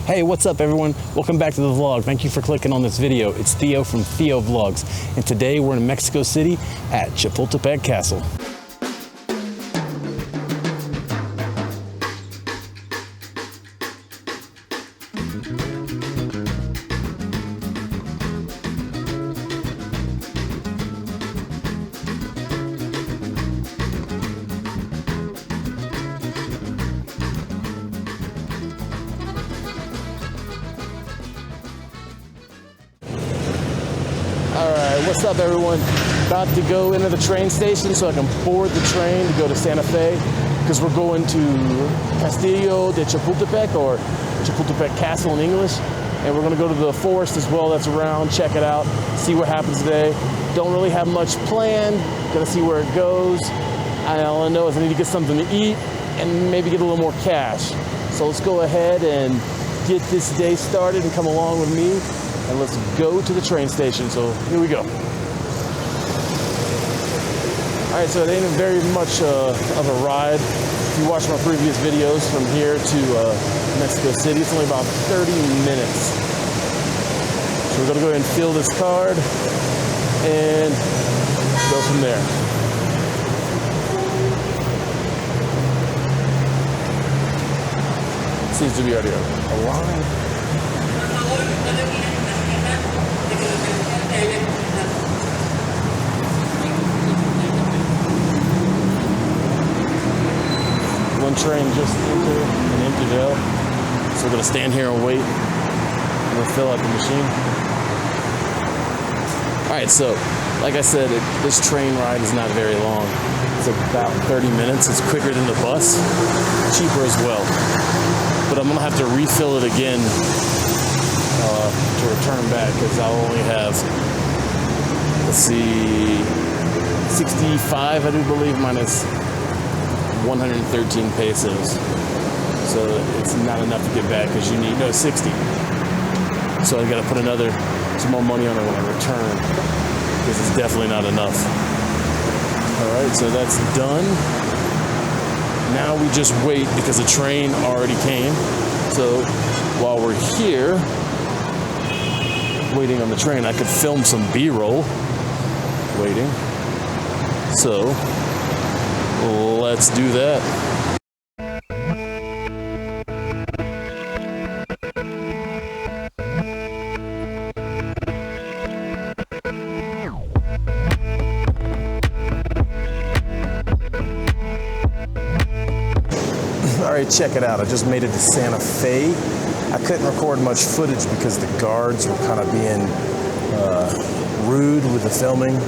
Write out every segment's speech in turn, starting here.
Hey, what's up everyone? Welcome back to the vlog. Thank you for clicking on this video. It's Theo from Theo Vlogs, and today we're in Mexico City at Chapultepec Castle. What's up everyone? About to go into the train station so I can board the train to go to Santa Fe, because we're going to Castillo de Chapultepec, or Chapultepec Castle in English, and we're going to go to the forest as well that's around, check it out, see what happens today. Don't really have much planned, gonna see where it goes. All I know is I need to get something to eat and maybe get a little more cash. So let's go ahead and get this day started and come along with me. And let's go to the train station. So here we go. All right, so it ain't very much of a ride. If you watch my previous videos from here to Mexico City, it's only about 30 minutes. So we're gonna go ahead and fill this card and go from there. Seems to be already a line. One train just entered and emptied out, so we're gonna stand here and wait and we'll fill out the machine. All right, so like I said, this train ride is not very long. It's about 30 minutes. It's quicker than the bus, cheaper as well. But I'm gonna have to refill it again to return back, because I'll only have, let's see, 65, I do believe, minus 113 pesos. So it's not enough to get back, because you need, no, 60. So I gotta put some more money on it when I return, because it's definitely not enough. All right, so that's done. Now we just wait, because the train already came. So while we're here, waiting on the train, I could film some B-roll waiting. So let's do that. All right, check it out. I just made it to Santa Fe. I couldn't record much footage because the guards were kind of being rude with the filming.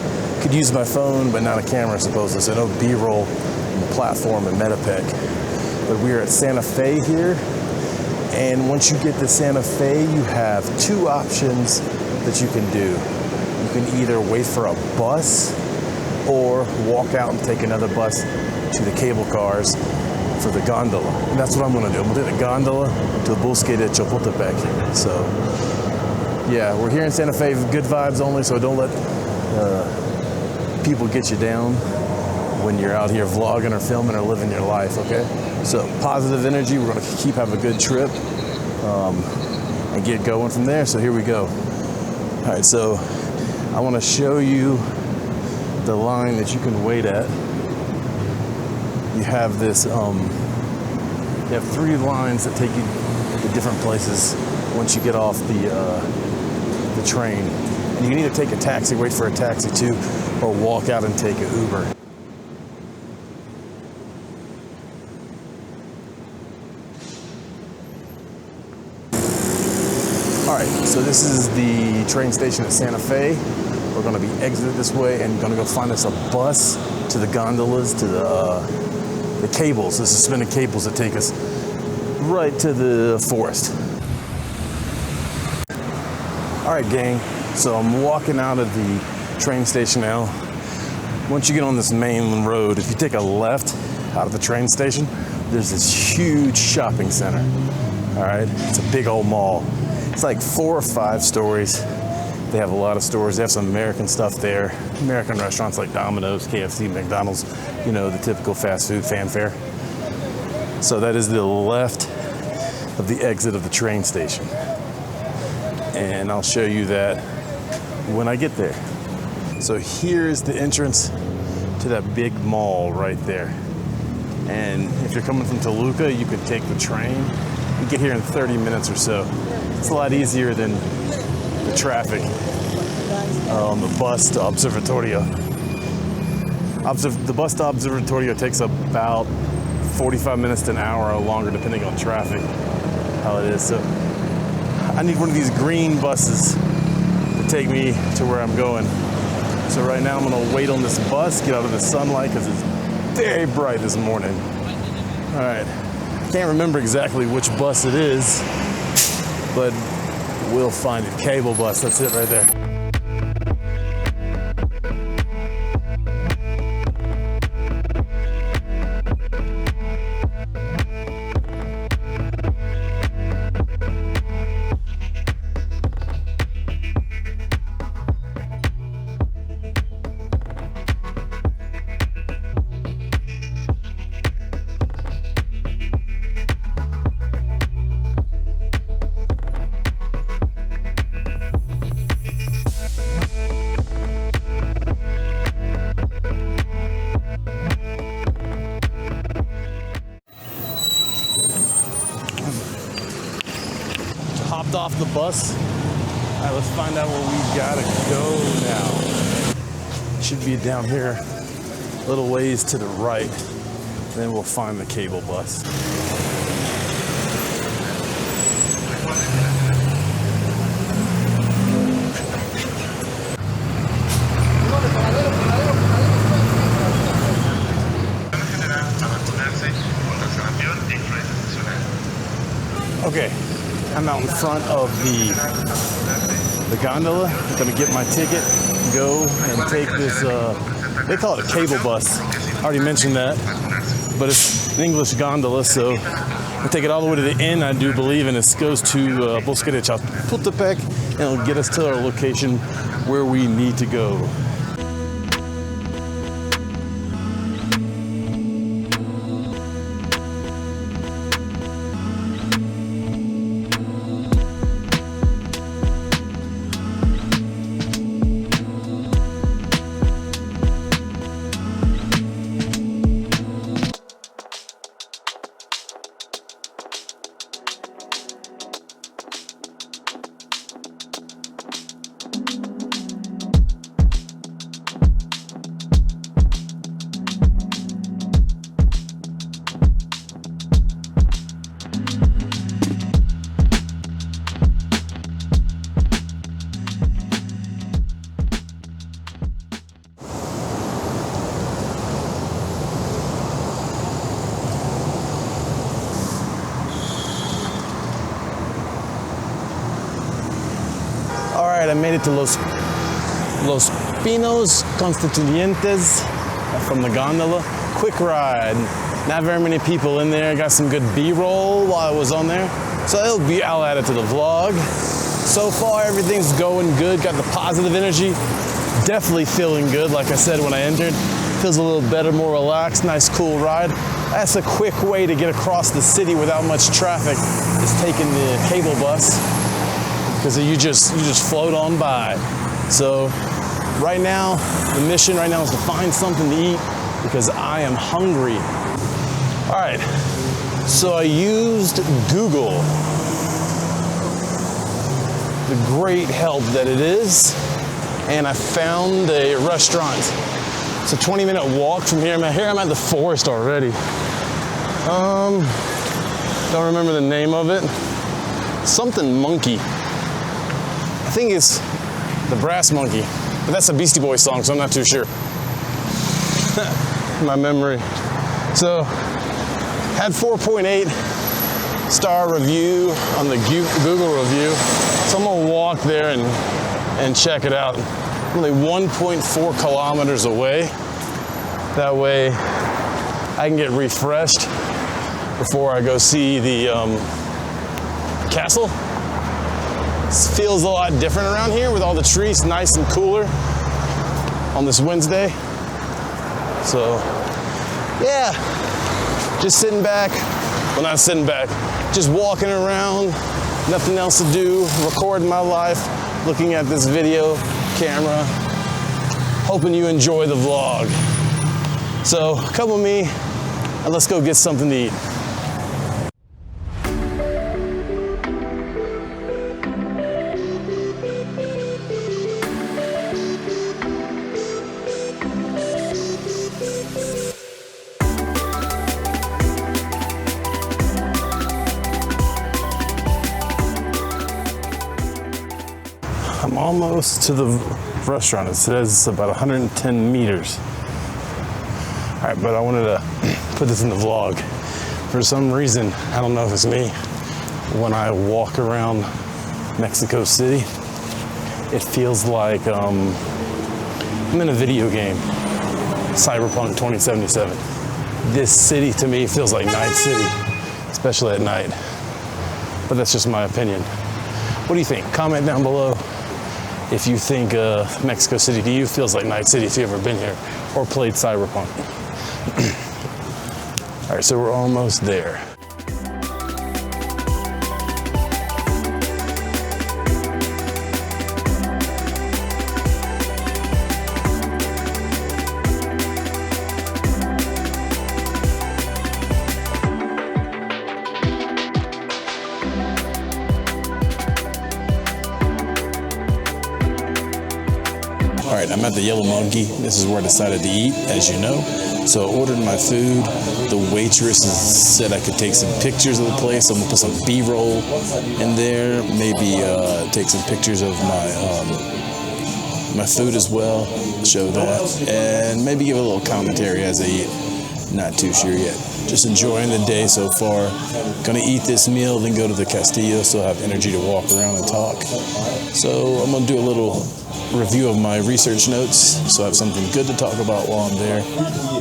Could use my phone, but not a camera, supposedly. So no B-roll on the platform in Metapec. But we're at Santa Fe here. And once you get to Santa Fe, you have two options that you can do. You can either wait for a bus or walk out and take another bus to the cable cars for the gondola. And that's what I'm gonna do. I'm gonna take the gondola to the Bosque de Chapultepec here. So yeah, we're here in Santa Fe, good vibes only, so don't let people get you down when you're out here vlogging or filming or living your life, okay? So positive energy, we're gonna keep having a good trip and get going from there. So here we go. All right, so I wanna show you the line that you can wait at. You have this, you have three lines that take you to different places once you get off the train. And you can either take a taxi, wait for a taxi too, or walk out and take an Uber. All right, so this is the train station at Santa Fe. We're gonna be exited this way and gonna go find us a bus to the gondolas, to the cables, the suspended cables that take us right to the forest. All right, gang, so I'm walking out of the train station now. Once you get on this main road, if you take a left out of the train station, there's this huge shopping center. All right, it's a big old mall. It's like 4 or 5 stories. They have a lot of stores. They have some American stuff there. American restaurants like Domino's, KFC, McDonald's, you know, the typical fast food fanfare. So that is the left. of the exit of the train station. And I'll show you that when I get there. So here's the entrance to that big mall right there. And if you're coming from Toluca, you can take the train. You get here in 30 minutes or so. It's a lot easier than the traffic on the bus to Observatorio. The bus to Observatorio takes about 45 minutes to an hour or longer, depending on traffic, how it is. So I need one of these green buses to take me to where I'm going. So right now I'm gonna wait on this bus, get out of the sunlight, because it's very bright this morning. All right, can't remember exactly which bus it is, but we'll find it. Cable bus, that's it right there. Hopped off the bus. All right, let's find out where we gotta go now. Should be down here, a little ways to the right. Then we'll find the cable bus. Okay. I'm out in front of the gondola. I'm gonna get my ticket, go and take this, they call it a cable bus. I already mentioned that, but it's an English gondola, so I take it all the way to the end, I do believe, and it goes to Bosque de Chapultepec, and it'll get us to our location where we need to go. All right, I made it to Los Pinos Constituyentes from the gondola. Quick ride, not very many people in there. Got some good B-roll while I was on there. So I'll add it to the vlog. So far, everything's going good. Got the positive energy. Definitely feeling good, like I said when I entered. Feels a little better, more relaxed, nice cool ride. That's a quick way to get across the city without much traffic, is taking the cable bus, because you just float on by. So right now, the mission right now is to find something to eat because I am hungry. All right, so I used Google, the great help that it is, and I found a restaurant. It's a 20-minute walk from here. I'm at the forest already. Don't remember the name of it. Something Monkey. I think it's the Brass Monkey, but that's a Beastie Boys song, so I'm not too sure. My memory. So, had 4.8 star review on the Google review, so I'm gonna walk there and check it out. I'm only 1.4 kilometers away. That way, I can get refreshed before I go see the castle. It feels a lot different around here with all the trees, nice and cooler on this Wednesday. So, yeah, just sitting back. Well, not sitting back. just walking around, nothing else to do, recording my life, looking at this video camera, hoping you enjoy the vlog. So come with me and let's go get something to eat. I'm almost to the restaurant. It says it's about 110 meters. All right, but I wanted to put this in the vlog. For some reason, I don't know if it's me, when I walk around Mexico City, it feels like I'm in a video game, Cyberpunk 2077. This city to me feels like Night City, especially at night. But that's just my opinion. What do you think? Comment down below if you think Mexico City to you feels like Night City if you've ever been here or played Cyberpunk. All right, so we're almost there. All right, I'm at the Yellow Monkey. This is where I decided to eat, as you know. So I ordered my food. The waitress said I could take some pictures of the place. I'm gonna put some B-roll in there. Maybe take some pictures of my food as well. Show that, and maybe give a little commentary as I eat. Not too sure yet. Just enjoying the day so far. Gonna eat this meal, then go to the Castillo, so I have energy to walk around and talk. So I'm gonna do a little review of my research notes, so I have something good to talk about while I'm there,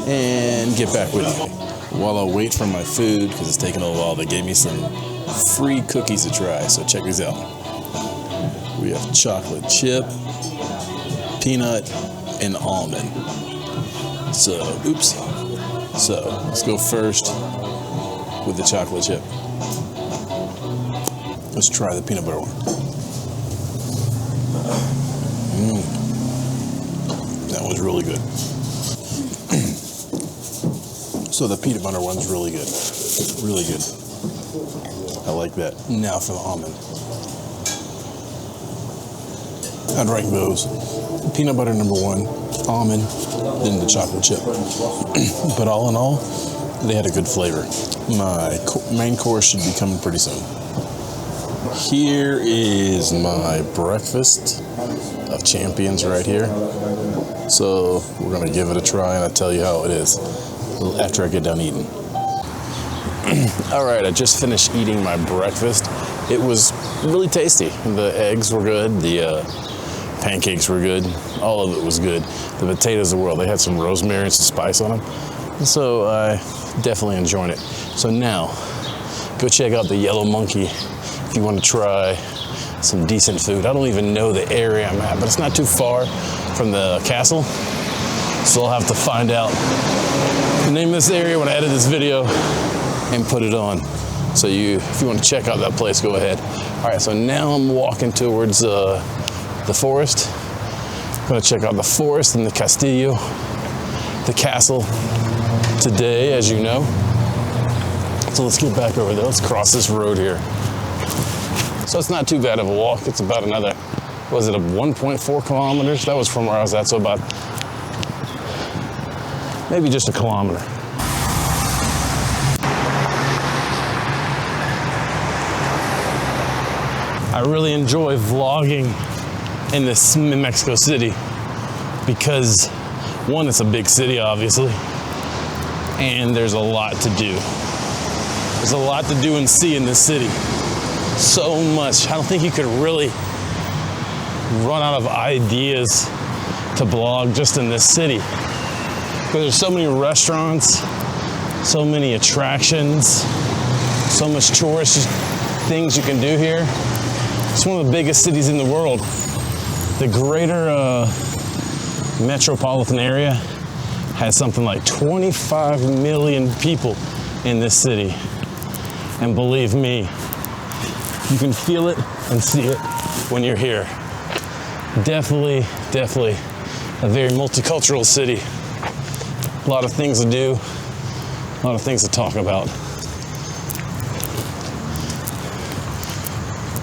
and get back with you. While I wait for my food, because it's taking a while, they gave me some free cookies to try, so check these out. We have chocolate chip, peanut, and almond. So, oops. So, let's go first with the chocolate chip. Let's try the peanut butter one. That was really good. So the peanut butter one's really good. Really good. I like that. Now for the almond. I'd rank those. Peanut butter number one, almond, then the chocolate chip. But all in all, they had a good flavor. My main course should be coming pretty soon. Here is my breakfast of champions right here. So we're gonna give it a try and I'll tell you how it is after I get done eating. All right, I just finished eating my breakfast. It was really tasty. The eggs were good, the pancakes were good, all of it was good. The potatoes as well, they had some rosemary and some spice on them. So I definitely enjoyed it. So now, go check out the Yellow Monkey if you want to try some decent food. I don't even know the area I'm at, but it's not too far from the castle. So I'll have to find out the name of this area when I edit this video and put it on. So if you want to check out that place, go ahead. All right, so now I'm walking towards the forest. I'm gonna check out the forest and the Castillo, the castle today, as you know. So let's get back over there. Let's cross this road here. So it's not too bad of a walk. It's about another, was it a 1.4 kilometers? That was from where I was at, so about maybe just a kilometer. I really enjoy vlogging in Mexico City because one, it's a big city, obviously, and there's a lot to do. There's a lot to do and see in this city. So much. I don't think you could really run out of ideas to blog just in this city. Because there's so many restaurants, so many attractions, so much tourist things you can do here. It's one of the biggest cities in the world. The greater metropolitan area has something like 25 million people in this city. And believe me, you can feel it and see it when you're here. Definitely a very multicultural city. A lot of things to do, a lot of things to talk about.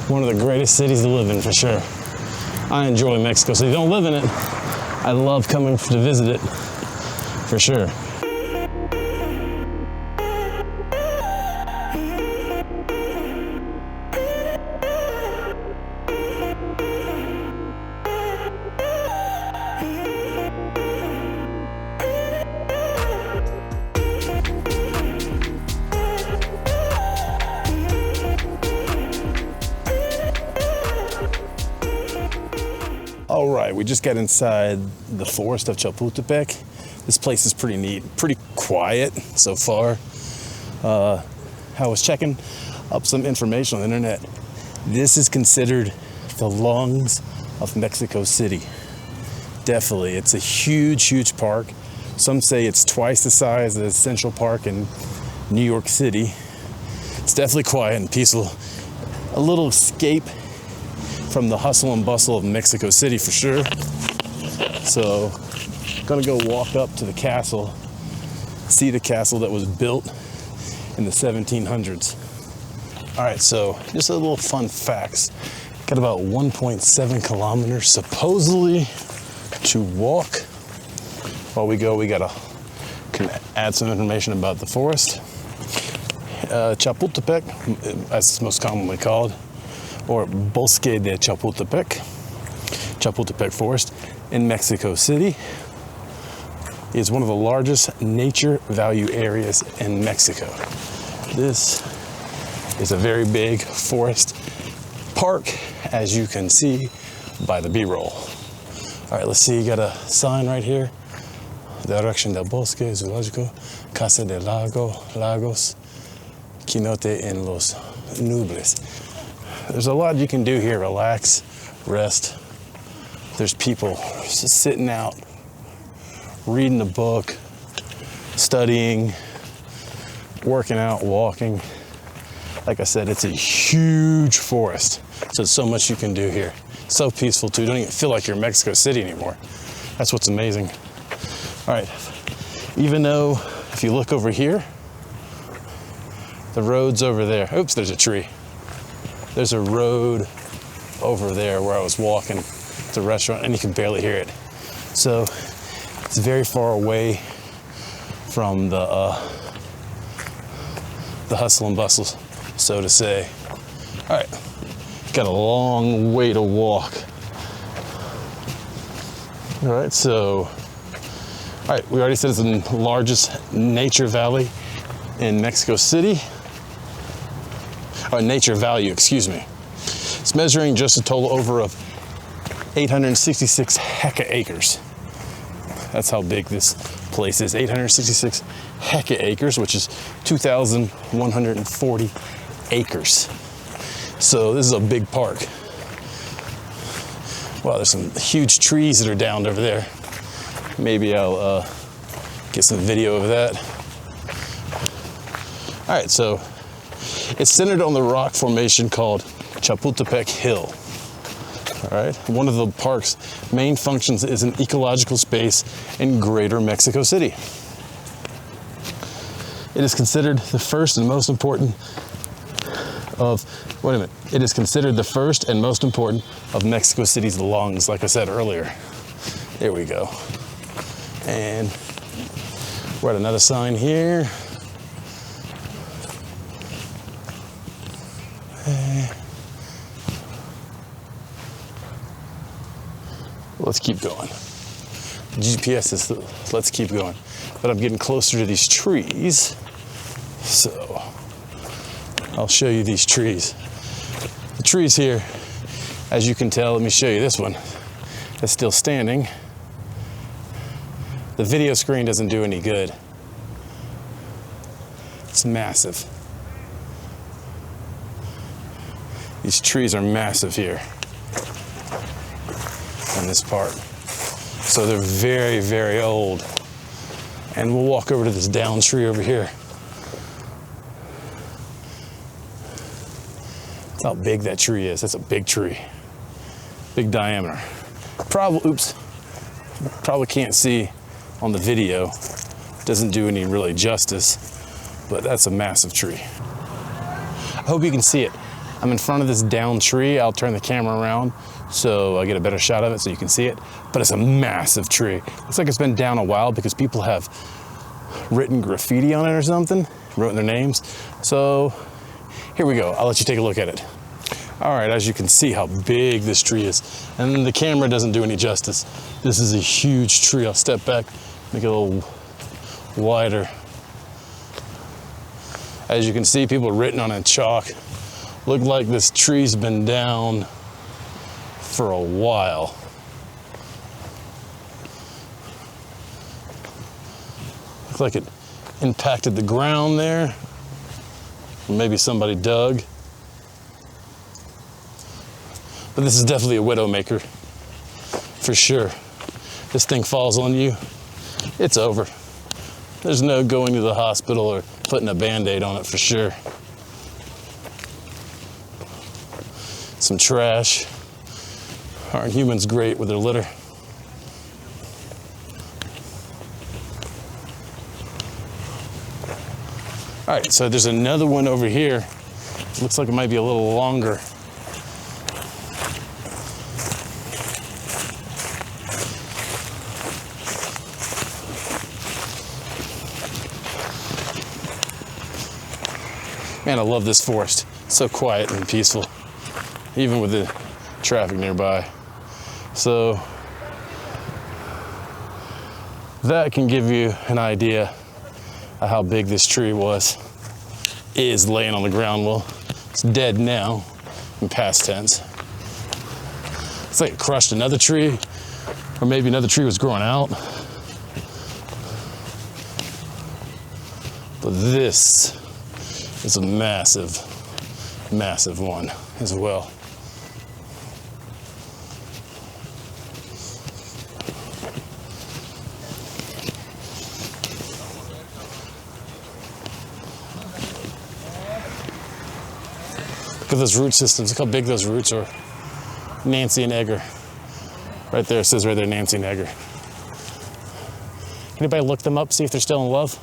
One of the greatest cities to live in, for sure. I enjoy Mexico City. Don't live in it. I love coming to visit it, for sure. All right, we just got inside the forest of Chapultepec. This place is pretty neat, pretty quiet so far. I was checking up some information on the internet. This is considered the lungs of Mexico City. Definitely, it's a huge park. Some say it's twice the size of Central Park in New York City. It's definitely quiet and peaceful. A little escape from the hustle and bustle of Mexico City for sure. So, gonna go walk up to the castle, see the castle that was built in the 1700s. All right, so just a little fun facts. Got about 1.7 kilometers supposedly to walk. While we go, can add some information about the forest. Chapultepec, as it's most commonly called, or Bosque de Chapultepec, Chapultepec Forest in Mexico City, is one of the largest nature value areas in Mexico. This is a very big forest park, as you can see by the B-roll. All right, let's see, you got a sign right here. Direction del Bosque Zoológico, Casa de Lagos, Quinote en los Nubles. There's a lot you can do here. Relax, rest. There's people just sitting out, reading a book, studying, working out, walking. Like I said, it's a huge forest. So there's so much you can do here. So peaceful too. Don't even feel like you're in Mexico City anymore. That's what's amazing. All right, even though if you look over here, the road's over there. Oops, there's a tree. There's a road over there where I was walking. It's a restaurant and you can barely hear it. So it's very far away from the hustle and bustle, so to say. All right, got a long way to walk. All right, so, all right, we already said it's the largest nature valley in Mexico City. Or nature value, excuse me. It's measuring just a total over of 866 hectares. That's how big this place is, 866 hectares, which is 2,140 acres. So this is a big park. Wow, there's some huge trees that are downed over there. Maybe I'll get some video of that. All right, so it's centered on the rock formation called Chapultepec Hill. All right, one of the park's main functions is an ecological space in greater Mexico City. It is considered the first and most important of, it is considered the first and most important of Mexico City's lungs, like I said earlier. There we go. And we're at another sign here. Let's keep going. The GPS is let's keep going. But I'm getting closer to these trees. So I'll show you these trees. The trees here, as you can tell, let me show you this one that's still standing. The video screen doesn't do any good. It's massive. These trees are massive here in this part. So they're very, very old. And we'll walk over to this down tree over here. That's how big that tree is. That's a big tree. Big diameter. Probably can't see on the video. Doesn't do any really justice, but that's a massive tree. I hope you can see it. I'm in front of this downed tree. I'll turn the camera around so I get a better shot of it so you can see it. But it's a massive tree. Looks like it's been down a while because people have written graffiti on it or something, wrote their names. So here we go. I'll let you take a look at it. All right, as you can see how big this tree is. And the camera doesn't do any justice. This is a huge tree. I'll step back, make it a little wider. As you can see, people have written on it in chalk. Look like this tree's been down for a while. Looks like it impacted the ground there. Or maybe somebody dug. But this is definitely a widowmaker, for sure. This thing falls on you, it's over. There's no going to the hospital or putting a Band-Aid on it, for sure. Some trash. Aren't humans great with their litter? All right, so there's another one over here. Looks like it might be a little longer. Man, I love this forest. It's so quiet and peaceful, even with the traffic nearby. So that can give you an idea of how big this tree is laying on the ground. Well, it's dead now in past tense. It's like it crushed another tree, or maybe another tree was growing out. But this is a massive, massive one as well. Look at those root systems. Look how big those roots are. Nancy and Egger. Right there, it says right there, Nancy and Egger. Anybody look them up, see if they're still in love?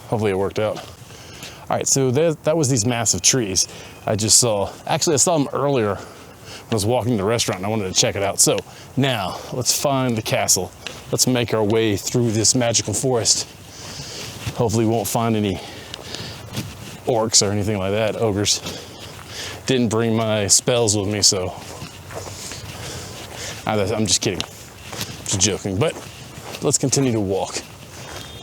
Hopefully it worked out. All right, so that was these massive trees I just saw. Actually, I saw them earlier when I was walking to the restaurant and I wanted to check it out. So now let's find the castle. Let's make our way through this magical forest. Hopefully we won't find any orcs or anything like that, ogres. Didn't bring my spells with me, so I'm just kidding, just joking. But let's continue to walk.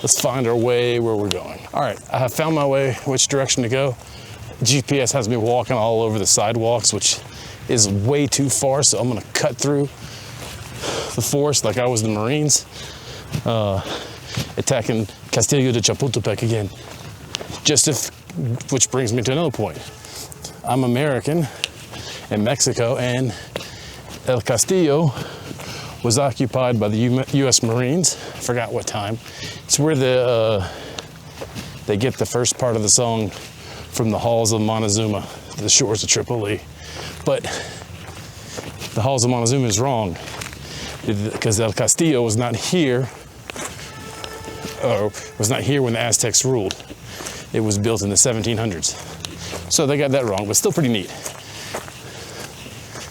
Let's find our way where we're going. All right, I have found my way, which direction to go. GPS has me walking all over the sidewalks, which is way too far, so I'm gonna cut through the forest like I was the Marines, attacking Castillo de Chapultepec again. Which brings me to another point. I'm American in Mexico, and El Castillo was occupied by the U.S. Marines. I forgot what time. It's where they get the first part of the song from the halls of Montezuma, the shores of Tripoli. But the halls of Montezuma is wrong because El Castillo was not here, or was not here when the Aztecs ruled. It was built in the 1700s. So they got that wrong, but still pretty neat.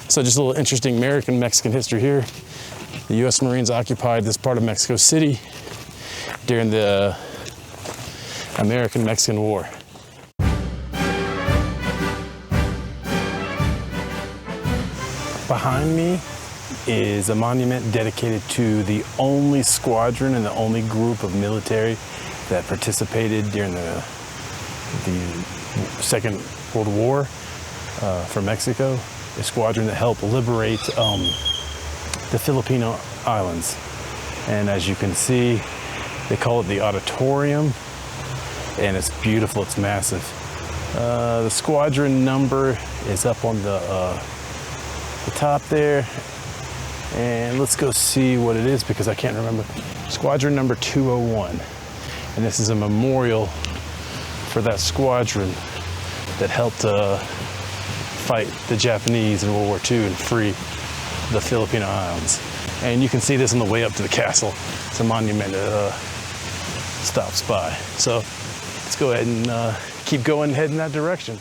So just a little interesting American-Mexican history here. The U.S. Marines occupied this part of Mexico City during the American-Mexican War. Behind me is a monument dedicated to the only squadron and the only group of military that participated during the Second World War for Mexico. A squadron that helped liberate the Filipino Islands. And as you can see, they call it the auditorium, and it's beautiful, it's massive. The squadron number is up on the top there, and let's go see what it is because I can't remember. Squadron number 201, and this is a memorial for that squadron that helped fight the Japanese in World War II and free the Filipino islands. And you can see this on the way up to the castle. It's a monument that stops by. So let's go ahead and keep going and head in that direction.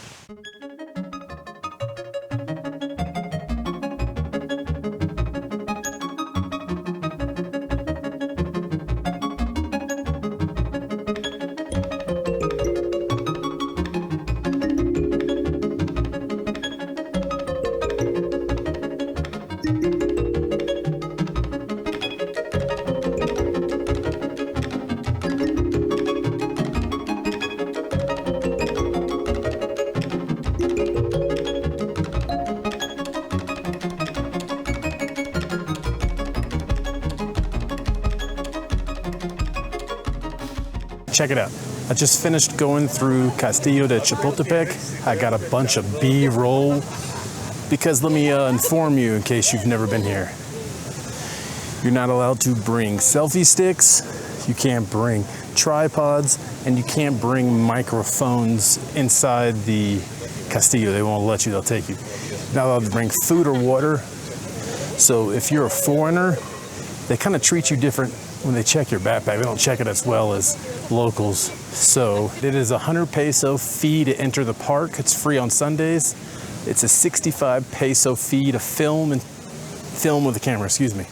Check it out. I just finished going through Castillo de Chapultepec. I got a bunch of B-roll because let me inform you in case you've never been here. You're not allowed to bring selfie sticks, you can't bring tripods, and you can't bring microphones inside the Castillo. They won't let you, they'll take you. You're not allowed to bring food or water. So if you're a foreigner, they kind of treat you different when they check your backpack. They don't check it as well as locals. So it is 100 peso fee to enter the park. It's free on Sundays. It's a 65 peso fee to film with the camera, excuse me.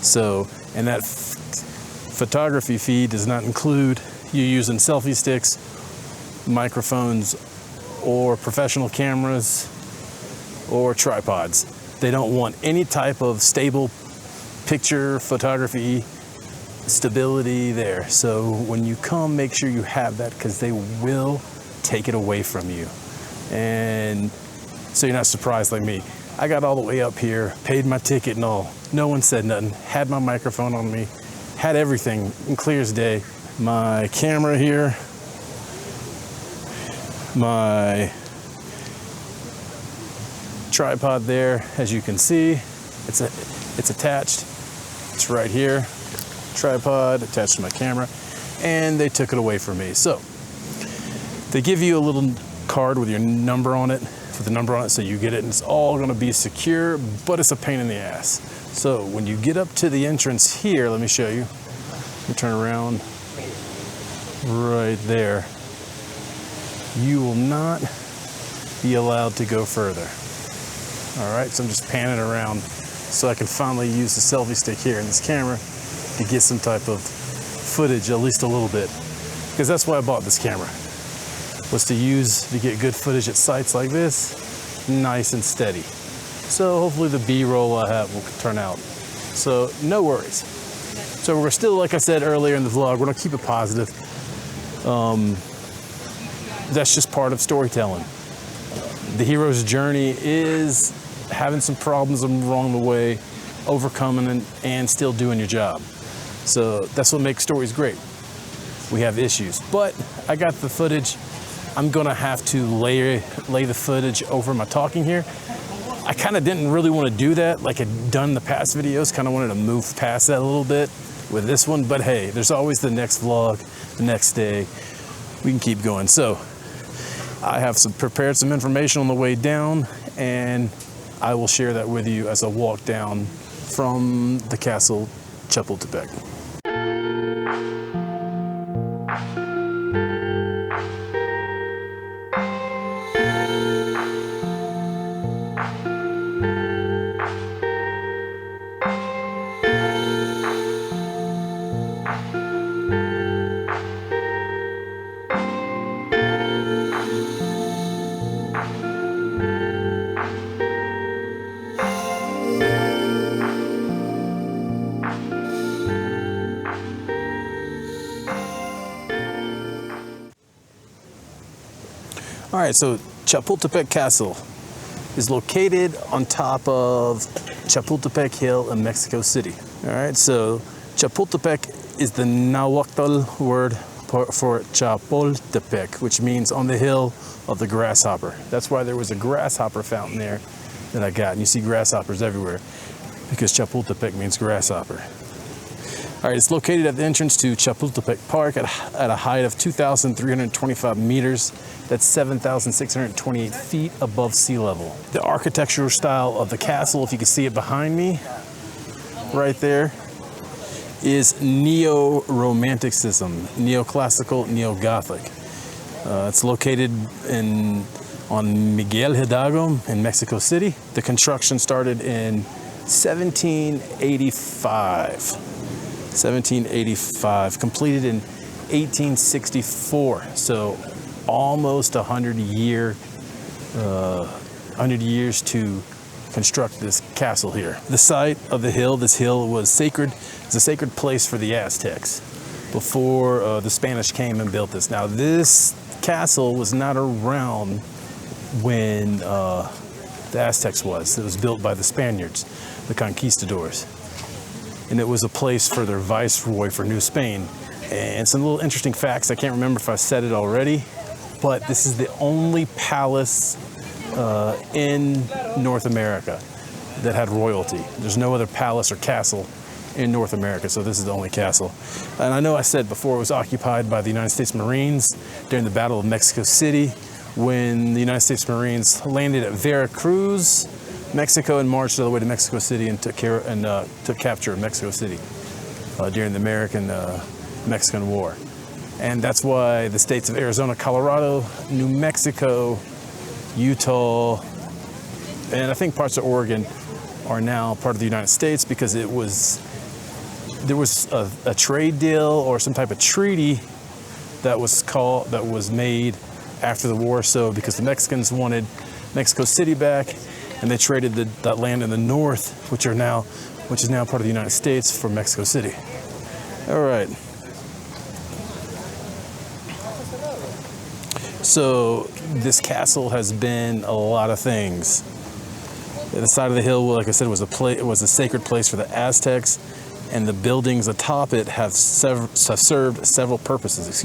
So, and that photography fee does not include you using selfie sticks, microphones, or professional cameras, or tripods. They don't want any type of stable picture photography stability there. So when you come, make sure you have that because they will take it away from you. And so you're not surprised like me. I got all the way up here, paid my ticket and all. No one said nothing. Had my microphone on me, had everything in clear as day. My camera here, my tripod there, as you can see, it's attached. It's right here. Tripod attached to my camera, and they took it away from me. So they give you a little card with your number on it, so you get it, and it's all going to be secure, but it's a pain in the ass. So when you get up to the entrance here, let me show you. You turn around right there. You will not be allowed to go further. All right, so I'm just panning around so I can finally use the selfie stick here in this camera to get some type of footage, at least a little bit, because that's why I bought this camera, was to get good footage at sites like this, nice and steady. So hopefully the B-roll I have will turn out. So no worries. So we're still, like I said earlier in the vlog, we're gonna keep it positive. That's just part of storytelling. The hero's journey is having some problems along the way, overcoming and still doing your job. So that's what makes stories great. We have issues, but I got the footage. I'm gonna have to lay the footage over my talking here. I kind of didn't really want to do that like I'd done in the past videos, kind of wanted to move past that a little bit with this one, but hey, there's always the next vlog, the next day. We can keep going. So I have prepared some information on the way down, and I will share that with you as I walk down from the castle Chapultepec. All right, so Chapultepec Castle is located on top of Chapultepec Hill in Mexico City. All right, so Chapultepec is the Nahuatl word for Chapultepec, which means on the hill of the grasshopper. That's why there was a grasshopper fountain there that I got. And you see grasshoppers everywhere because Chapultepec means grasshopper. All right, it's located at the entrance to Chapultepec Park at a height of 2,325 meters. That's 7,628 feet above sea level. The architectural style of the castle, if you can see it behind me, right there, is neo-romanticism, neoclassical, neo-Gothic. It's located on Miguel Hidalgo in Mexico City. The construction started in 1785, completed in 1864. So almost 100 years to construct this castle here. The site of the hill, this hill was sacred. It's a sacred place for the Aztecs before the Spanish came and built this. Now this castle was not around when the Aztecs was. It was built by the Spaniards, the conquistadors. And it was a place for their viceroy for New Spain. And some little interesting facts, I can't remember if I said it already, but this is the only palace in North America that had royalty. There's no other palace or castle in North America, so this is the only castle. And I know I said before it was occupied by the United States Marines during the Battle of Mexico City, when the United States Marines landed at Veracruz, Mexico, and marched all the way to Mexico City and took capture of Mexico City during the American-Mexican War. And that's why the states of Arizona, Colorado, New Mexico, Utah, and I think parts of Oregon are now part of the United States, because there was a trade deal or some type of treaty that was made after the war. So because the Mexicans wanted Mexico City back, and they traded that land in the north, which is now part of the United States, for Mexico City. All right. So this castle has been a lot of things. The side of the hill, like I said, was a sacred place for the Aztecs, and the buildings atop it have served several purposes.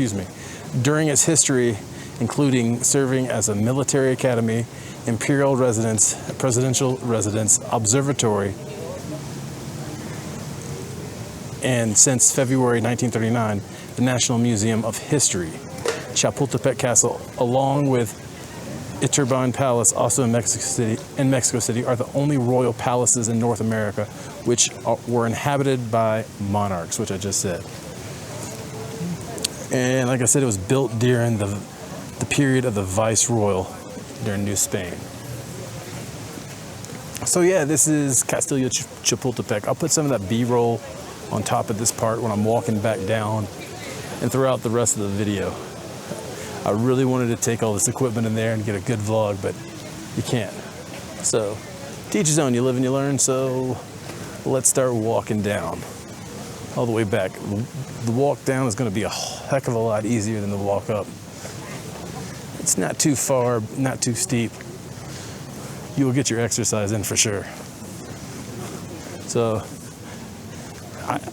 During its history, including serving as a military academy, imperial residence, presidential residence, observatory, and since February 1939, the National Museum of History. Chapultepec Castle, along with Iturbide Palace, also in Mexico City, are the only royal palaces in North America which were inhabited by monarchs, which I just said. And like I said, it was built during the period of the Viceroy during New Spain. So yeah, this is Castillo Chapultepec. I'll put some of that B-roll on top of this part when I'm walking back down and throughout the rest of the video. I really wanted to take all this equipment in there and get a good vlog, but you can't. So, teach his own, you live and you learn, so let's start walking down all the way back. The walk down is going to be a heck of a lot easier than the walk up. It's not too far, not too steep. You will get your exercise in for sure. So,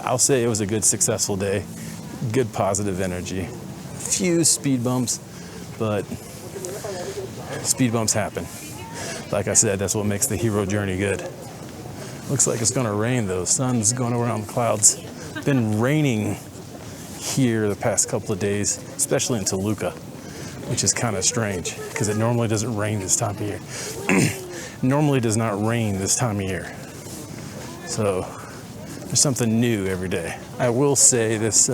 I'll say it was a good, successful day. Good positive energy. Few speed bumps, but speed bumps happen. Like I said, that's what makes the hero journey good. Looks like it's gonna rain though. Sun's going around the clouds. It's been raining here the past couple of days, especially in Toluca, which is kind of strange because it normally doesn't rain this time of year. Normally does not rain this time of year. So there's something new every day. I will say this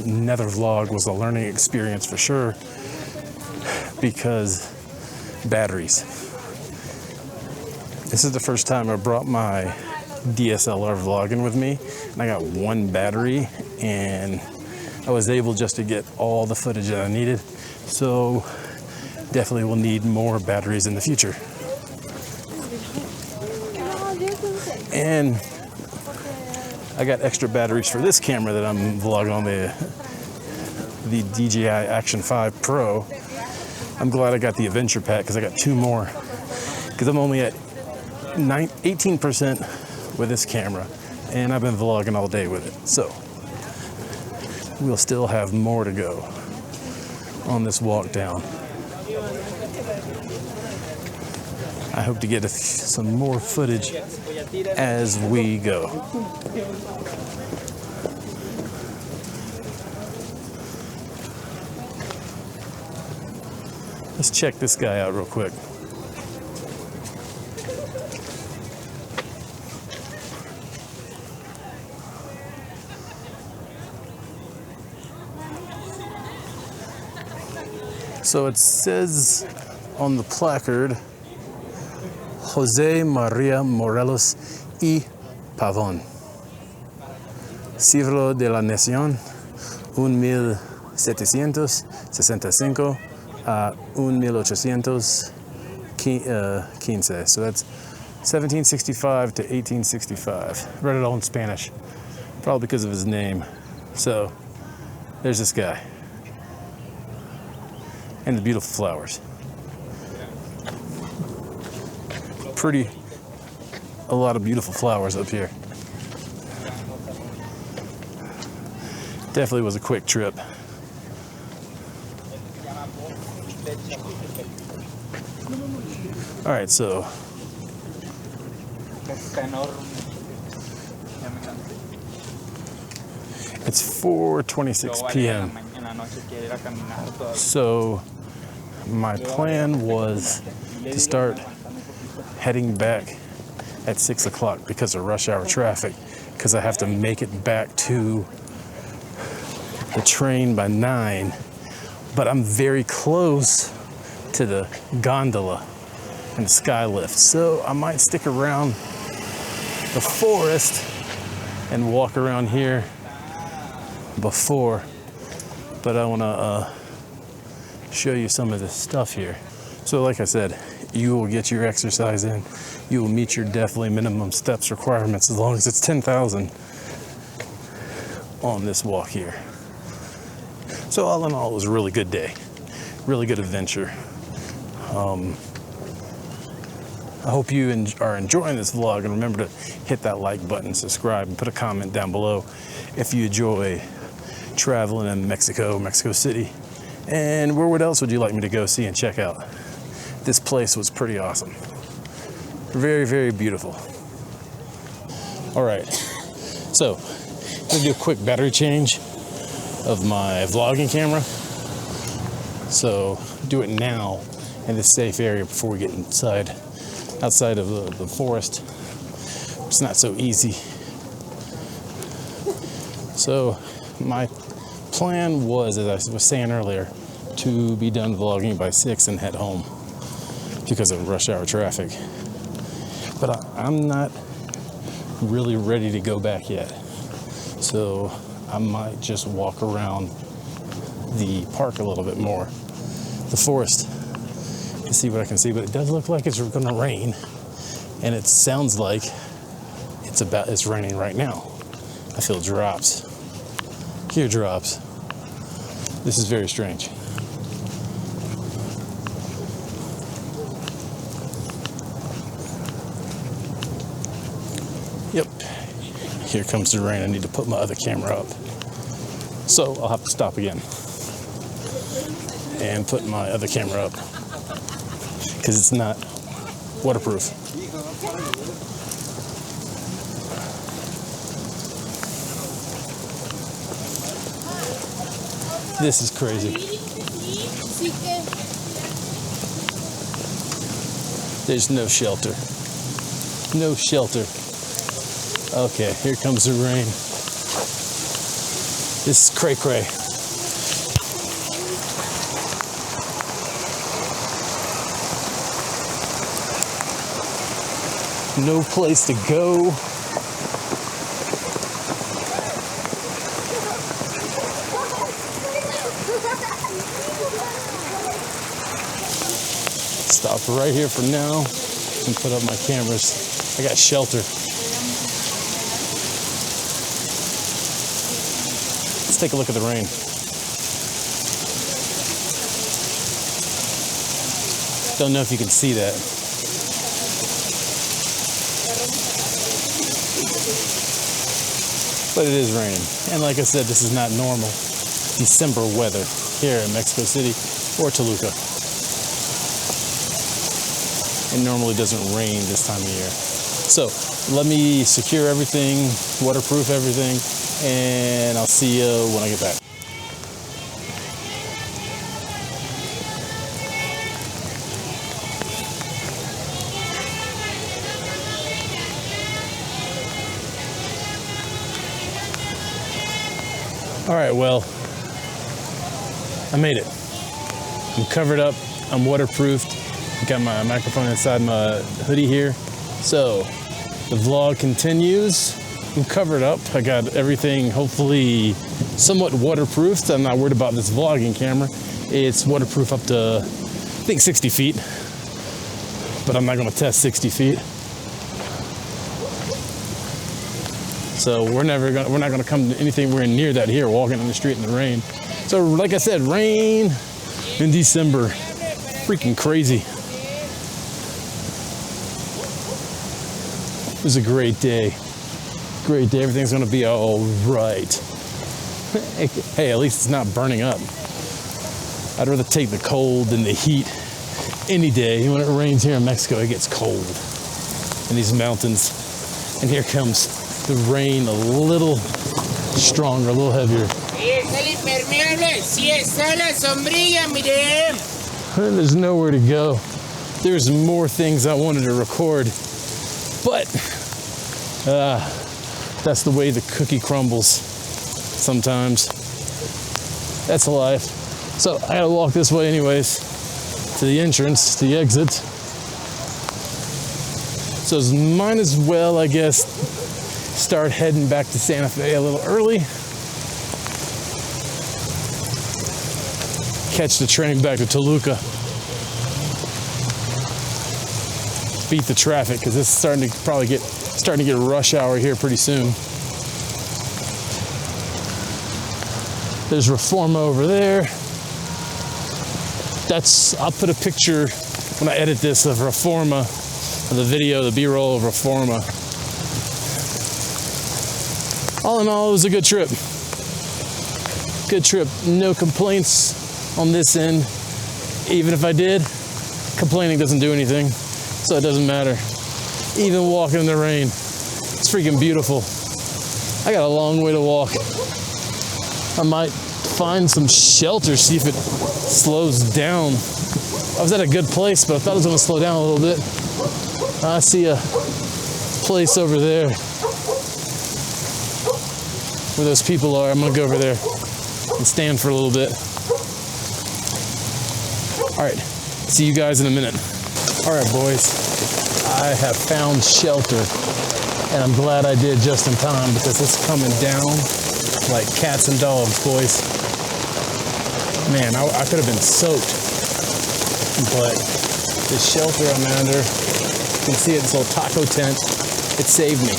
Nether vlog was a learning experience for sure, because batteries. This is the first time I brought my DSLR vlogging with me, and I got one battery, and I was able just to get all the footage that I needed. So definitely will need more batteries in the future. And I got extra batteries for this camera that I'm vlogging on, the DJI Action 5 Pro. I'm glad I got the Adventure Pack because I got two more. Because I'm only at 18% with this camera, and I've been vlogging all day with it. So we'll still have more to go on this walk down. I hope to get some more footage as we go. Let's check this guy out real quick. So it says on the placard, Jose Maria Morelos y Pavón, Siglo de la Nación, 1765 a 1815. So that's 1765 to 1865. Read it all in Spanish, probably because of his name. So there's this guy. And the beautiful flowers. A lot of beautiful flowers up here. Definitely was a quick trip. All right, so it's 4:26 p.m. So my plan was to start heading back at 6 o'clock because of rush hour traffic, because I have to make it back to the train by 9. But I'm very close to the gondola and the sky lift, so I might stick around the forest and walk around here before, but I want to show you some of this stuff here. So like I said, you will get your exercise in. You will meet your definitely minimum steps requirements as long as it's 10,000 on this walk here. So all in all, it was a really good day, really good adventure. I hope you are enjoying this vlog, and remember to hit that like button, subscribe, and put a comment down below if you enjoy traveling in Mexico City. And what else would you like me to go see and check out? This place was pretty awesome. Very, very beautiful. All right, so I'm gonna do a quick battery change of my vlogging camera. So do it now in this safe area before we get outside of the forest. It's not so easy. So my plan was, as I was saying earlier, to be done vlogging by 6 and head home because of rush hour traffic. But I'm not really ready to go back yet. So I might just walk around the park a little bit more, the forest, to see what I can see. But it does look like it's gonna rain, and it sounds like it's raining right now. I feel drops. Here drops. This is very strange. Yep, here comes the rain. I need to put my other camera up. So I'll have to stop again and put my other camera up because it's not waterproof. This is crazy. There's no shelter. No shelter. Okay, here comes the rain. This is cray-cray. No place to go. Stop right here for now and put up my cameras. I got shelter. Let's take a look at the rain. Don't know if you can see that. But it is raining. And like I said, this is not normal December weather here in Mexico City or Toluca. It normally doesn't rain this time of year. So let me secure everything, waterproof everything, and I'll see you when I get back. All right, well, I made it. I'm covered up, I'm waterproofed. Got my microphone inside my hoodie here. So the vlog continues. I'm covered up. I got everything hopefully somewhat waterproofed. I'm not worried about this vlogging camera. It's waterproof up to, I think, 60 feet. But I'm not gonna test 60 feet. So we're not gonna come to anything near that here, walking in the street in the rain. So like I said, rain in December, freaking crazy. It was a great day. Great day, everything's gonna be all right. Hey, at least it's not burning up. I'd rather take the cold than the heat any day. When it rains here in Mexico, it gets cold in these mountains. And here comes the rain, a little stronger, a little heavier. There's nowhere to go. There's more things I wanted to record, but that's the way the cookie crumbles sometimes. That's life. So I gotta walk this way anyways, to the entrance, the exit. So might as well, I guess, start heading back to Santa Fe a little early. Catch the train back to Toluca. Beat the traffic, because it's starting to get rush hour here pretty soon. There's Reforma over there. I'll put a picture when I edit this of Reforma, of the video, the B-roll of Reforma. All in all, it was a good trip. Good trip. No complaints on this end. Even if I did, complaining doesn't do anything, so it doesn't matter. Even walking in the rain, it's freaking beautiful. I got a long way to walk. I might find some shelter, see if it slows down. I was at a good place, but I thought it was gonna slow down a little bit. I see a place over there where those people are. I'm gonna go over there and stand for a little bit. All right, see you guys in a minute. All right, boys, I have found shelter, and I'm glad I did just in time, because it's coming down like cats and dogs, boys. Man, I could have been soaked, but the shelter I'm under, you can see it, this little taco tent, it saved me.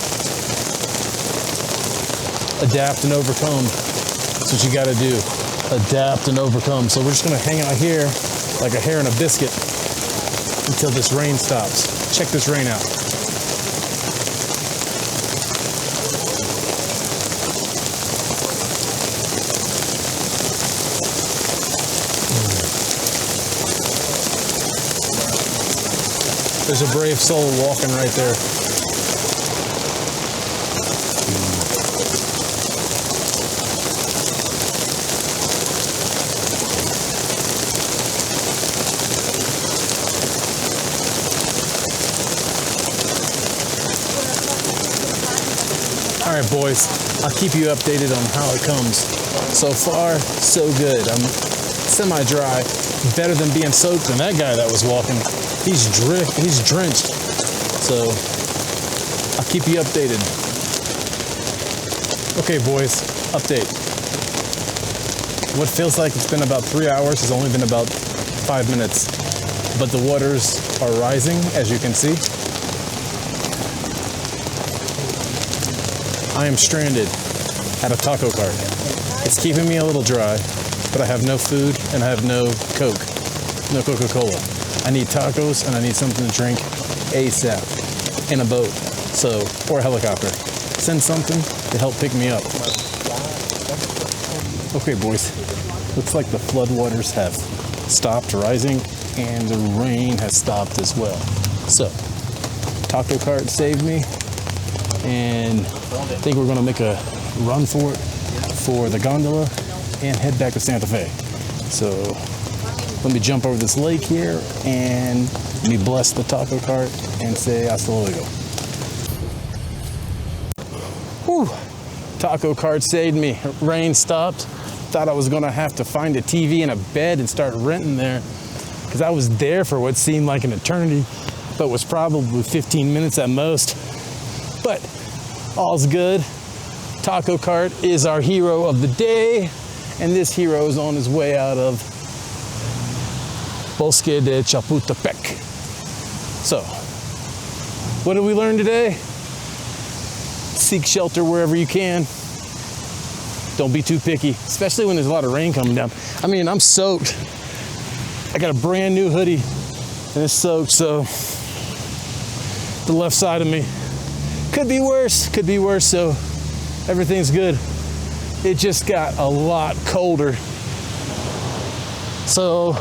Adapt and overcome. That's what you gotta do. Adapt and overcome. So we're just gonna hang out here like a hare and a biscuit until this rain stops. Check this rain out. There's a brave soul walking right there. All right, boys, I'll keep you updated on how it comes. So far, so good. I'm semi-dry, better than being soaked than that guy that was walking. He's drenched. So I'll keep you updated. Okay, boys, update. What feels like it's been about 3 hours has only been about 5 minutes, but the waters are rising, as you can see. I am stranded at a taco cart. It's keeping me a little dry, but I have no food and I have no Coke, no Coca-Cola. I need tacos and I need something to drink ASAP in a boat, or a helicopter. Send something to help pick me up. Okay, boys, looks like the floodwaters have stopped rising and the rain has stopped as well. So, taco cart saved me, and I think we're gonna make a run for it, for the gondola, and head back to Santa Fe. So let me jump over this lake here and let me bless the taco cart and say hasta luego. Whew, Taco cart saved me. Rain stopped. Thought I was gonna have to find a TV and a bed and start renting there, because I was there for what seemed like an eternity, but was probably 15 minutes at most. But all's good. Taco cart is our hero of the day, and this hero is on his way out of Bosque de Chapultepec. So, what did we learn today? Seek shelter wherever you can. Don't be too picky, especially when there's a lot of rain coming down. I mean, I'm soaked. I got a brand new hoodie and it's soaked, so the left side of me could be worse, so everything's good. It just got a lot colder. So,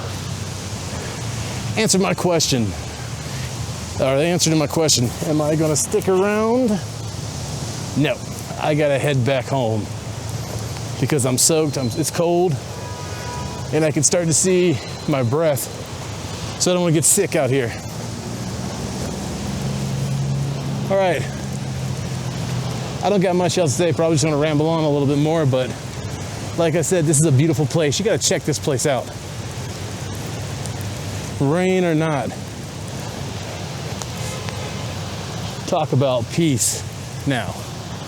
answer my question. Or the answer to my question, am I gonna stick around? No, I gotta head back home because I'm soaked, it's cold, and I can start to see my breath. So I don't wanna get sick out here. All right, I don't got much else to say, probably just gonna ramble on a little bit more, but like I said, this is a beautiful place. You gotta check this place out. Rain or not. Talk about peace. Now,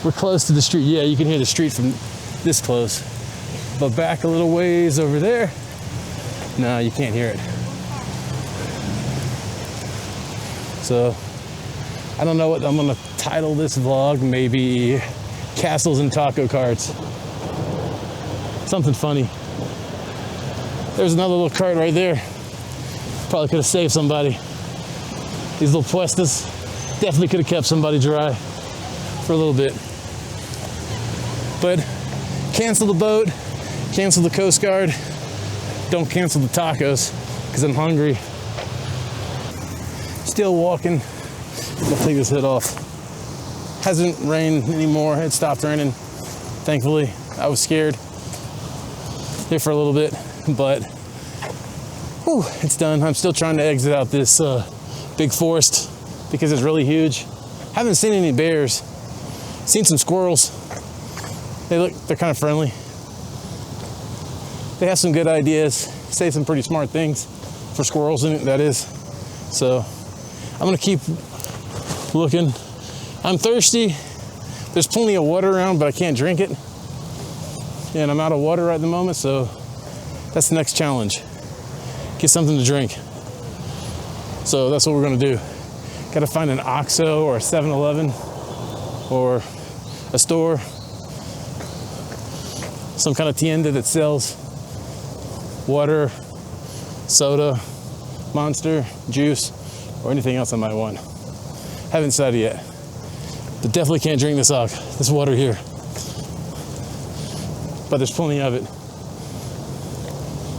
we're close to the street. Yeah, you can hear the street from this close, but back a little ways over there, no, you can't hear it. So, I don't know what I'm gonna title this vlog, maybe Castles and Taco Carts. Something funny. There's another little cart right there. Probably could have saved somebody. These little puestas definitely could have kept somebody dry for a little bit. But cancel the boat, cancel the Coast Guard, don't cancel the tacos, because I'm hungry. Still walking. I'll take this hood off. Hasn't rained anymore. It stopped raining, thankfully. I was scared there for a little bit, but whew, it's done. I'm still trying to exit out this big forest because it's really huge. Haven't seen any bears. Seen some squirrels. They're kind of friendly. They have some good ideas, say some pretty smart things for squirrels, that is. So I'm gonna keep looking. I'm thirsty. There's plenty of water around, but I can't drink it. And I'm out of water at the moment, so that's the next challenge. Get something to drink. So that's what we're gonna do. Gotta find an OXXO or a 7-Eleven or a store, some kind of tienda that sells water, soda, Monster, juice, or anything else I might want. Haven't decided yet, but definitely can't drink this water here. But there's plenty of it.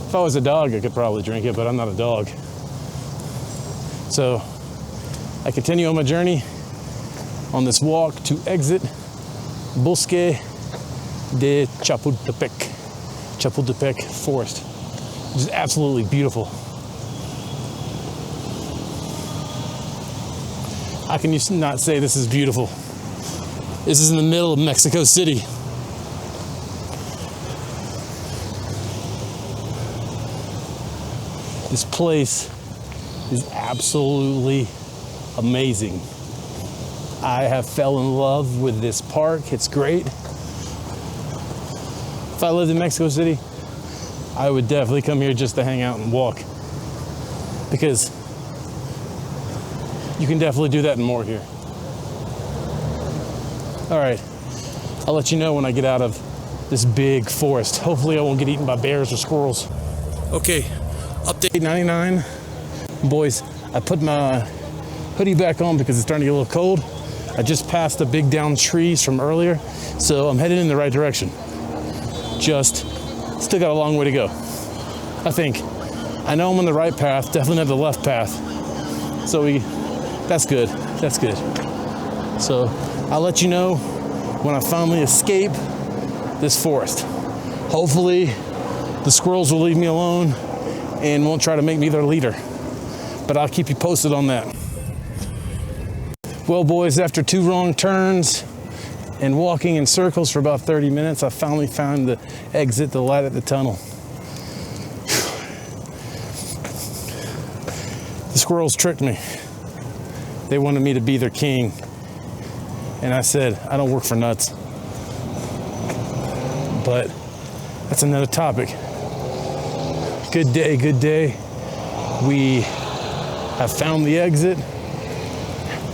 If I was a dog, I could probably drink it, but I'm not a dog. So I continue on my journey on this walk to exit Bosque de Chapultepec Forest, which is absolutely beautiful. How can you not say this is beautiful? This is in the middle of Mexico City. This place is absolutely amazing. I have fell in love with this park. It's great. If I lived in Mexico City, I would definitely come here just to hang out and walk, because you can definitely do that and more here. All right, I'll let you know when I get out of this big forest. Hopefully I won't get eaten by bears or squirrels. Okay, update 99. Boys, I put my hoodie back on because it's starting to get a little cold. I just passed the big down trees from earlier, so I'm headed in the right direction. Just still got a long way to go, I think. I know I'm on the right path, definitely not the left path. So that's good, that's good. So I'll let you know when I finally escape this forest. Hopefully the squirrels will leave me alone and won't try to make me their leader. But I'll keep you posted on that. Well, boys, after 2 wrong turns and walking in circles for about 30 minutes, I finally found the exit, the light at the tunnel. The squirrels tricked me. They wanted me to be their king. And I said, I don't work for nuts. But that's another topic. Good day, good day. We have found the exit.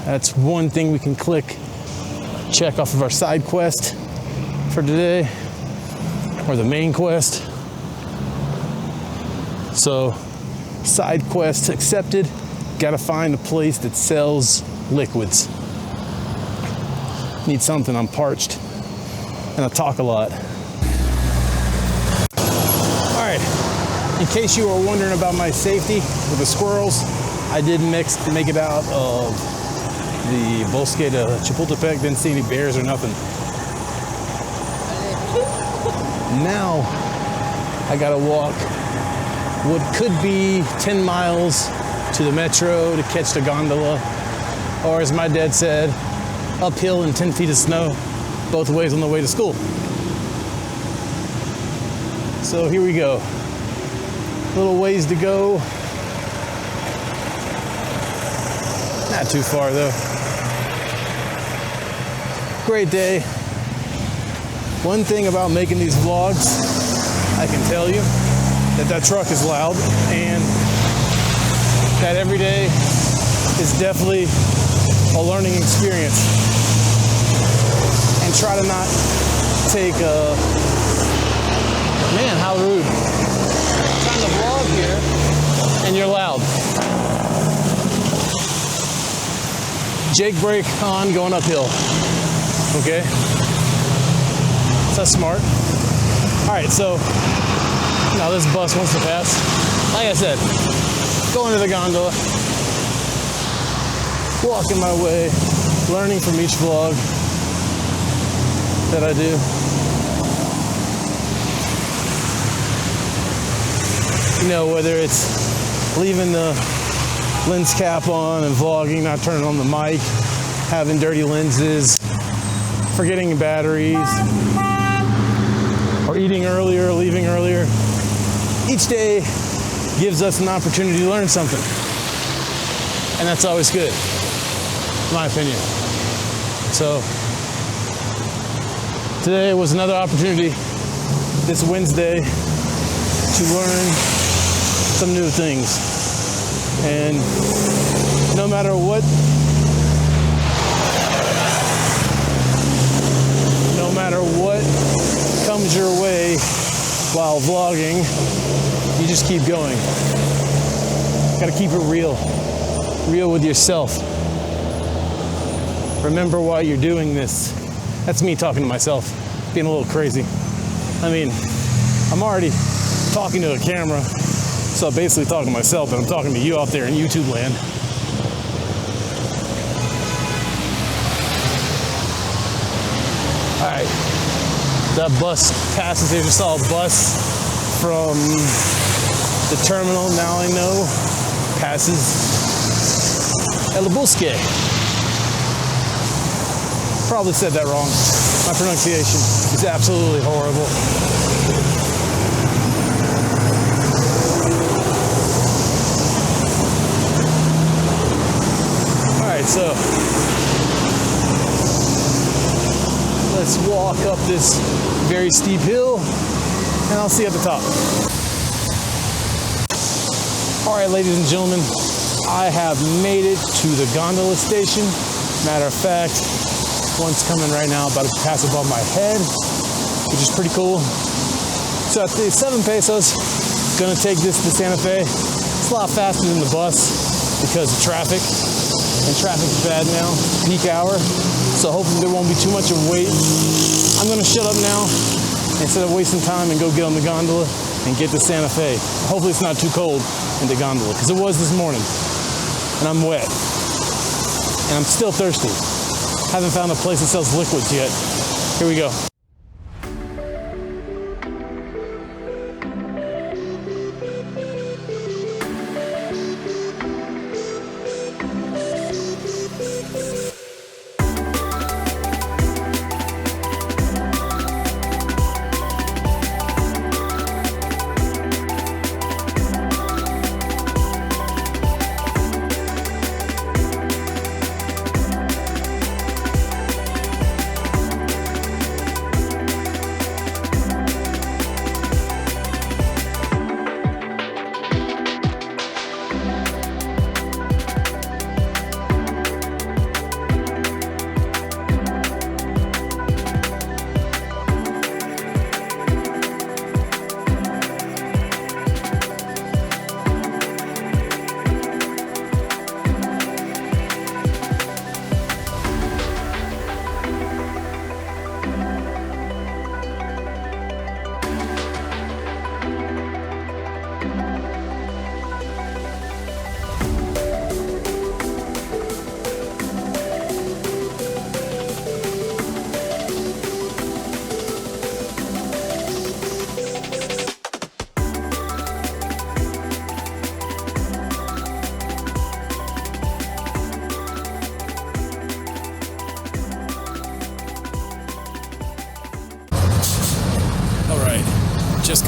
That's one thing we can click, check off of our side quest for today, or the main quest. So, side quest accepted. Gotta find a place that sells liquids. Need something, I'm parched, and I talk a lot. All right, in case you were wondering about my safety with the squirrels, I did make it out of the Bosque de Chapultepec, didn't see any bears or nothing. Now, I gotta walk what could be 10 miles to the metro to catch the gondola, or as my dad said, uphill in 10 feet of snow, both ways on the way to school. So here we go. Little ways to go. Not too far though. Great day. One thing about making these vlogs, I can tell you that truck is loud, and that every day is definitely a learning experience. And try to not take a, man, how rude. I'm trying to vlog here and you're loud. Jake brake on going uphill. Okay? So that's smart. Alright, so now this bus wants to pass. Like I said, going to the gondola, walking my way, learning from each vlog that I do. You know, whether it's leaving the lens cap on and vlogging, not turning on the mic, having dirty lenses, forgetting batteries, or eating earlier, leaving earlier. Each day gives us an opportunity to learn something. And that's always good, in my opinion. So, today was another opportunity, this Wednesday, to learn some new things. And no matter what comes your way while vlogging, you just keep going. Gotta keep it real with yourself. Remember why you're doing this. That's me talking to myself, being a little crazy. I mean, I'm already talking to a camera, so I'm basically talking to myself, but I'm talking to you out there in YouTube land. All right, that bus passes. I just saw a bus from the terminal, now I know, passes El Bosque. Probably said that wrong. My pronunciation is absolutely horrible. All right, so let's walk up this very steep hill, and I'll see you at the top. All right, ladies and gentlemen, I have made it to the gondola station. Matter of fact, one's coming right now, about to pass above my head, which is pretty cool. So at the 7 pesos, gonna take this to Santa Fe. It's a lot faster than the bus because of traffic, and traffic's bad now, peak hour. So hopefully there won't be too much of a wait. I'm gonna shut up now instead of wasting time and go get on the gondola and get to Santa Fe. Hopefully it's not too cold in the gondola, because it was this morning, and I'm wet, and I'm still thirsty. Haven't found a place that sells liquids yet. Here we go.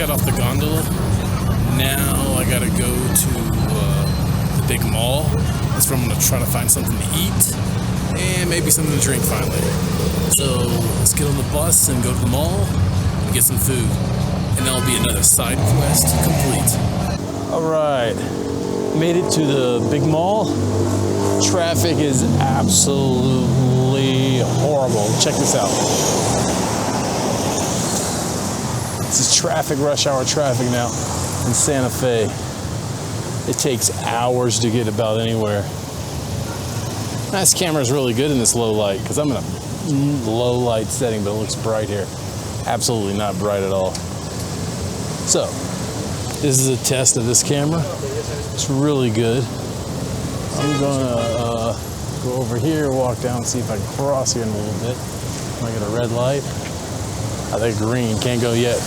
got off the gondola. Now I gotta go to the big mall. That's where I'm gonna try to find something to eat and maybe something to drink finally. So let's get on the bus and go to the mall and get some food. And that'll be another side quest complete. All right, made it to the big mall. Traffic is absolutely horrible. Check this out. This is traffic, rush hour traffic now in Santa Fe. It takes hours to get about anywhere. This camera is really good in this low light because I'm in a low light setting, but it looks bright here. Absolutely not bright at all. So, this is a test of this camera. It's really good. I'm gonna go over here, walk down, see if I can cross here in a little bit. I get a red light. I think green, can't go yet.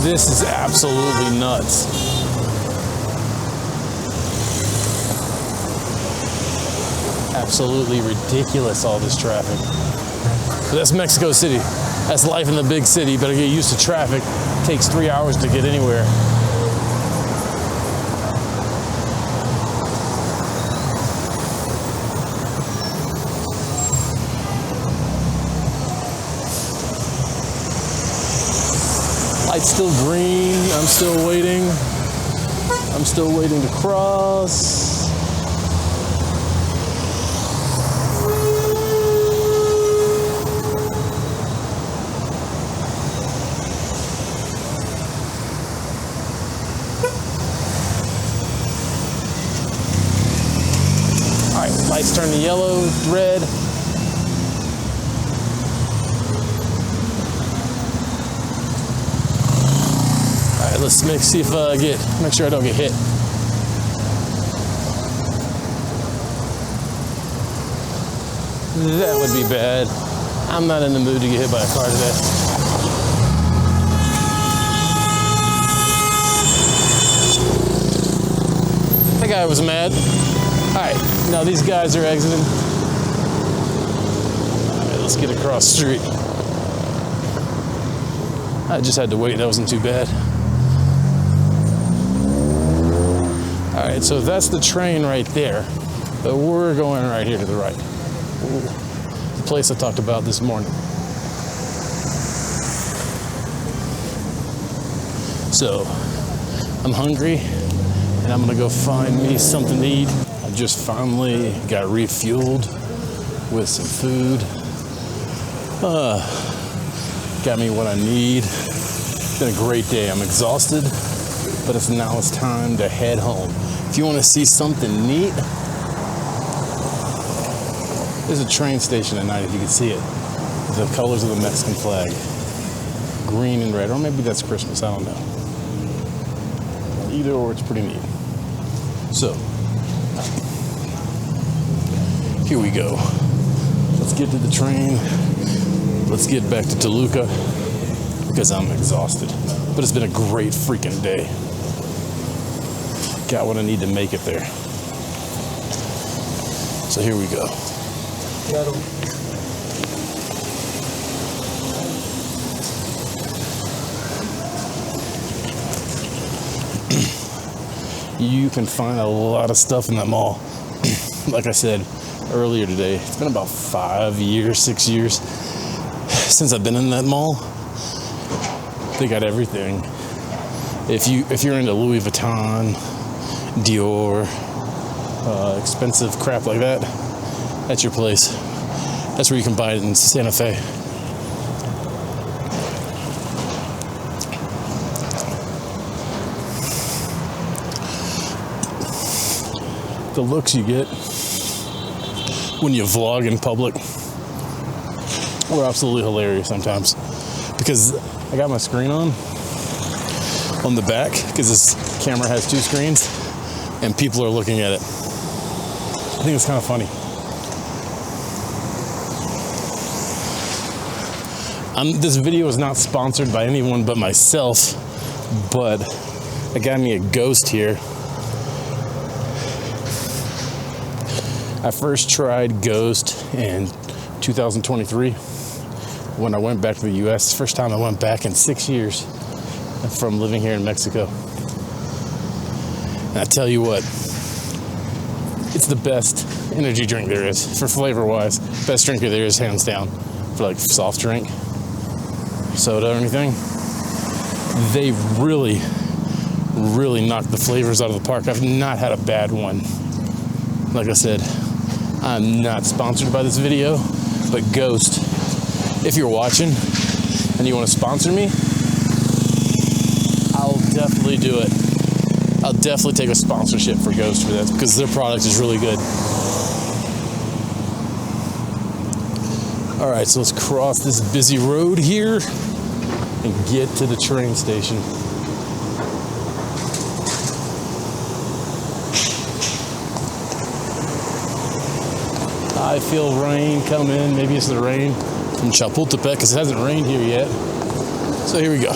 This is absolutely nuts. Absolutely ridiculous, all this traffic. But that's Mexico City. That's life in the big city. You better get used to traffic. It takes 3 hours to get anywhere. Light's still green. I'm still waiting. I'm still waiting to cross. All right, lights turn to yellow, red. Let's see if make sure I don't get hit. That would be bad. I'm not in the mood to get hit by a car today. That guy was mad. All right, now these guys are exiting. All right, let's get across the street. I just had to wait, that wasn't too bad. All right, so that's the train right there, but we're going right here to the right. The place I talked about this morning. So, I'm hungry, and I'm gonna go find me something to eat. I just finally got refueled with some food. Got me what I need. It's been a great day. I'm exhausted, but now it's time to head home. If you want to see something neat, there's a train station at night, if you can see it. The colors of the Mexican flag. Green and red, or maybe that's Christmas, I don't know. Either or, it's pretty neat. So, here we go. Let's get to the train. Let's get back to Toluca, because I'm exhausted. But it's been a great freaking day. Got what I need to make it there. So here we go. You can find a lot of stuff in that mall. Like I said earlier today, it's been about 5 years, 6 years since I've been in that mall. They got everything. If you're into Louis Vuitton, Dior, expensive crap like that, that's your place. That's where you can buy it in Santa Fe. The looks you get when you vlog in public were absolutely hilarious sometimes, because I got my screen on the back because this camera has 2 screens and people are looking at it. I think it's kind of funny. This video is not sponsored by anyone but myself, but I got me a Ghost here. I first tried Ghost in 2023 when I went back to the US. First time I went back in 6 years from living here in Mexico. And I tell you what, it's the best energy drink there is for flavor wise. Best drink there is, hands down, for like soft drink, soda, or anything. They really knock the flavors out of the park. I've not had a bad one. Like I said, I'm not sponsored by this video, but Ghost, if you're watching and you want to sponsor me, I'll definitely do it. I'll definitely take a sponsorship for Ghost for that, because their product is really good. All right, so let's cross this busy road here and get to the train station. I feel rain coming. Maybe it's the rain from Chapultepec, because it hasn't rained here yet. So here we go.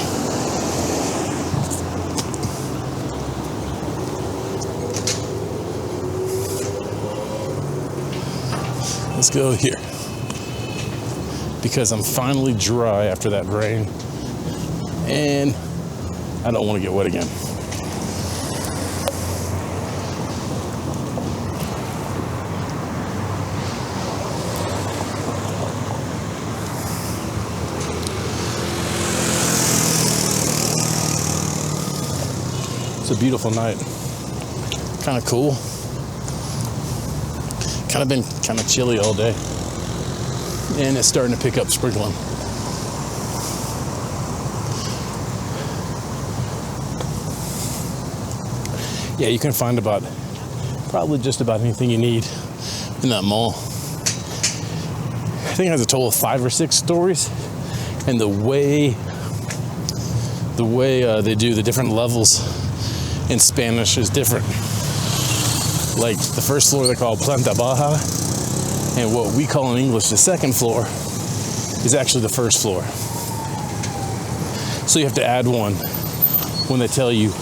Let's go here, because I'm finally dry after that rain and I don't want to get wet again. It's a beautiful night. Kind of cool. Kind of been kind of chilly all day, and it's starting to pick up sprinkling. Yeah, you can find probably just about anything you need in that mall. I think it has a total of 5 or 6 stories, and the way they do the different levels in Spanish is different. Like the first floor they call Planta Baja, and what we call in English the second floor is actually the first floor. So you have to add one when they tell you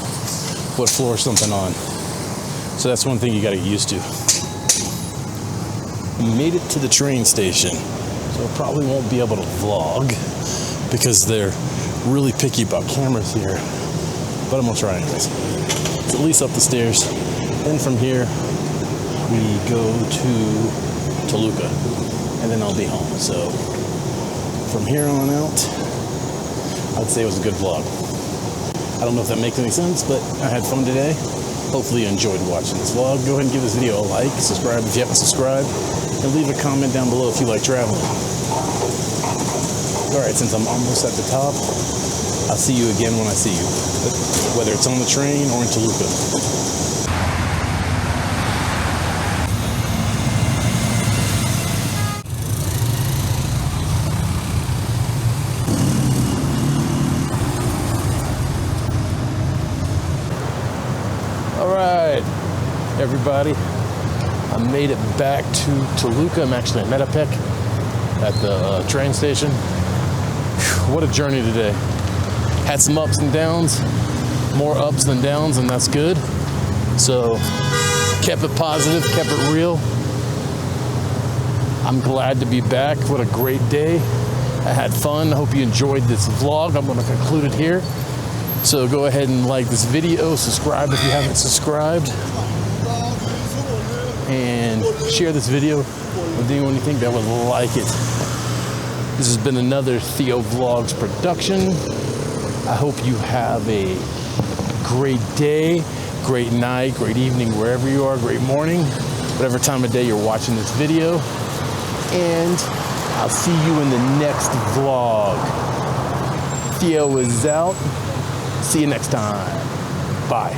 what floor something on. So that's one thing you got to get used to. We made it to the train station, so I probably won't be able to vlog because they're really picky about cameras here, but I'm gonna try anyways. It's at least up the stairs. Then from here, we go to Toluca, and then I'll be home. So from here on out, I'd say it was a good vlog. I don't know if that makes any sense, but I had fun today. Hopefully you enjoyed watching this vlog. Go ahead and give this video a like, subscribe if you haven't subscribed, and leave a comment down below if you like traveling. All right, since I'm almost at the top, I'll see you again when I see you, whether it's on the train or in Toluca. All right, everybody, I made it back to Toluca. I'm actually in Metepec at the train station. Whew, what a journey today. Had some ups and downs, more ups than downs, and that's good. So kept it positive, kept it real. I'm glad to be back. What a great day. I had fun. I hope you enjoyed this vlog. I'm going to conclude it here. So go ahead and like this video, subscribe if you haven't subscribed, and share this video with anyone you think that would like it. This has been another Theo Vlogs production. I hope you have a great day, great night, great evening, wherever you are, great morning, whatever time of day you're watching this video. And I'll see you in the next vlog. Theo is out. See you next time. Bye.